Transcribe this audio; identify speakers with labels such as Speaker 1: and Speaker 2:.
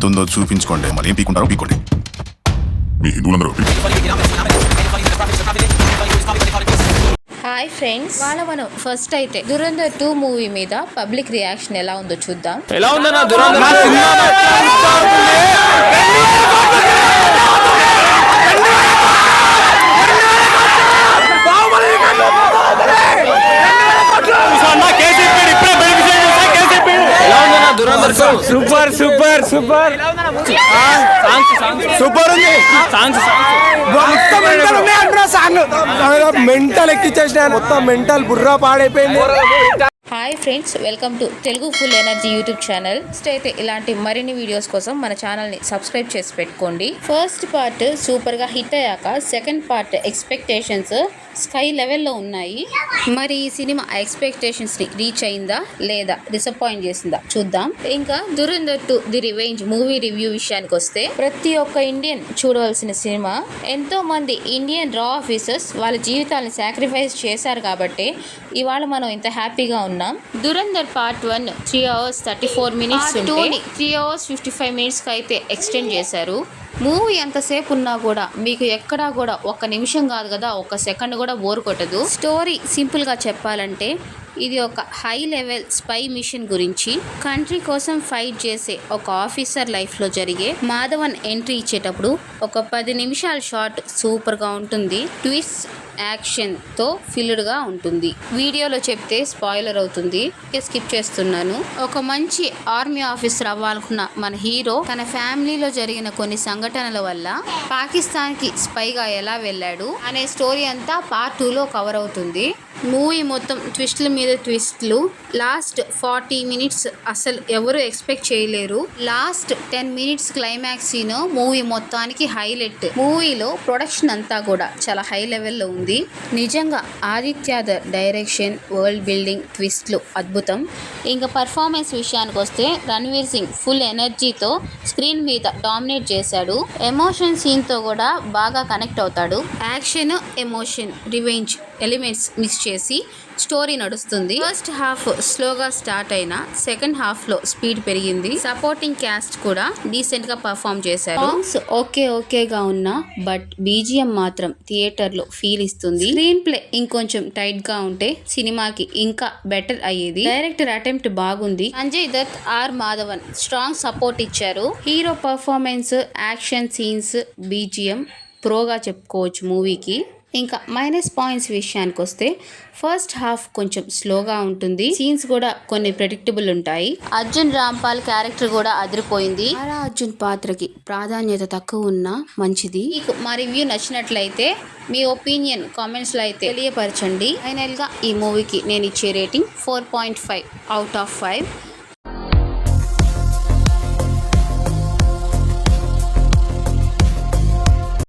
Speaker 1: ఉందో చూపించుకోండి, మరి ఏం పీకుంటారో పీకోండి. మీ హిందువులందరూ
Speaker 2: హాయ్ ఫ్రెండ్స్, వాళ్ళ మనం ఫస్ట్ అయితే దురంధర్ 2 మూవీ మీద పబ్లిక్ రియాక్షన్ ఎలా ఉందో చూద్దాం.
Speaker 3: ఎలా ఉందన్న Dhurandhar? Super super super super ఉంది. సాంగ్ మెంటల్ ఎక్కిచ్చేసిన, మొత్తం మెంటల్ బుర్రా పాడైపోయింది.
Speaker 2: Hi friends, welcome to Telugu full energy YouTube channel. అయితే ఇలాంటి మరిన్ని వీడియోస్ కోసం మన ఛానల్ని సబ్స్క్రైబ్ చేసి పెట్టుకోండి. ఫస్ట్ పార్ట్ సూపర్గా హిట్ అయ్యాక సెకండ్ పార్ట్ ఎక్స్పెక్టేషన్స్ స్కై లెవెల్లో ఉన్నాయి. మరి ఈ సినిమా ఎక్స్పెక్టేషన్స్ని రీచ్ అయిందా లేదా డిసప్పాయింట్ చేసిందా చూద్దాం. ఇంకా Dhurandhar 2 the revenge movie review విషయానికి వస్తే, ప్రతి ఒక్క ఇండియన్ చూడవలసిన సినిమా. ఎంతో మంది ఇండియన్ రా ఆఫీసర్స్ వాళ్ళ జీవితాలను సాక్రిఫైస్ చేశారు కాబట్టి ఇవాళ మనం ఇంత హ్యాపీగా ఉన్నాం. దురంధర్ పార్ట్ 1 3 hours 34 minutes ఉంటే 3 hours 55 minutes అయితే ఎక్స్టెండ్ చేశారు. మూవీ ఎంతసేపు ఉన్నా కూడా మీకు ఎక్కడా కూడా ఒక్క నిమిషం కాదు కదా, ఒక్క సెకండ్ కూడా బోర్ కొట్టదు. స్టోరీ సింపుల్గా చెప్పాలంటే, ఇది ఒక హై లెవెల్ స్పై మిషన్ గురించి కంట్రీ కోసం ఫైట్ చేసే ఒక ఆఫీసర్ లైఫ్లో జరిగే మాధవన్ ఎంట్రీ ఇచ్చేటప్పుడు ఒక 10 నిమిషాల షాట్ సూపర్గా ఉంటుంది. ట్విస్ట్ యాక్షన్తో ఫిల్డ్గా ఉంటుంది. వీడియోలో చెప్తే స్పాయిలర్ అవుతుంది, స్కిప్ చేస్తున్నాను. ఒక మంచి ఆర్మీ ఆఫీసర్ అవ్వాలనుకున్న మన హీరో తన ఫ్యామిలీలో జరిగిన కొన్ని సంఘటనల వల్ల పాకిస్తాన్కి స్పైగా ఎలా వెళ్ళాడు అనే స్టోరీ అంతా పార్ట్ 2లో కవర్ అవుతుంది. మూవీ మొత్తం ట్విస్ట్ల మీద ట్విస్ట్లు. లాస్ట్ 40 minutes అసలు ఎవరు ఎక్స్పెక్ట్ చేయలేరు. Last 10 minutes climax scene movie మొత్తానికి హైలైట్. మూవీలో ప్రొడక్షన్ అంతా కూడా చాలా హై లెవెల్లో ఉంది. నిజంగా ఆదిత్యాధర్ డైరెక్షన్, వరల్డ్ బిల్డింగ్, ట్విస్ట్లు అద్భుతం. ఇంకా పర్ఫార్మెన్స్ విషయానికి వస్తే రణ్వీర్ సింగ్ ఫుల్ ఎనర్జీతో స్క్రీన్ మీద డామినేట్ చేశాడు. ఎమోషన్ సీన్తో కూడా బాగా కనెక్ట్ అవుతాడు. Action, emotion, revenge elements mix చేసి స్టోరీ నడుస్తుంది. ఫస్ట్ హాఫ్ స్లోగా స్టార్ట్ అయినా సెకండ్ హాఫ్లో స్పీడ్ పెరిగింది. సపోర్టింగ్ క్యాస్ట్ కూడా డీసెంట్ గా పర్ఫామ్ చేశారు. సాంగ్స్ ఓకేగా ఉన్నా బట్ బీజిఎం మాత్రం థియేటర్లో ఫీల్ ఇస్తుంది. స్క్రీన్ ప్లే ఇంకొంచెం టైట్ గా ఉంటే సినిమాకి ఇంకా బెటర్ అయ్యేది. డైరెక్టర్ అటెంప్ట్ బాగుంది. Sanjay Dutt, R Madhavan strong support ఇచ్చారు. Hero performance, action scenes, BGM ప్రోగా చెప్పుకోవచ్చు మూవీకి. ఇంకా మైనస్ పాయింట్స్ విషయానికి వస్తే, ఫస్ట్ హాఫ్ కొంచెం స్లోగా ఉంటుంది. సీన్స్ కూడా కొన్ని ప్రెడిక్టబుల్ ఉంటాయి. అర్జున్ రాంపాల్ క్యారెక్టర్ కూడా అదిరిపోయింది. ఆరా అర్జున్ పాత్రకి ప్రాధాన్యత తక్కువ ఉన్నా మంచిది. మీకు మా రివ్యూ నచ్చినట్లయితే మీ ఒపీనియన్ కామెంట్స్లో అయితే తెలియపరచండి. ఫైనల్గా ఈ మూవీకి నేను ఇచ్చే రేటింగ్ 4.5 out of 5.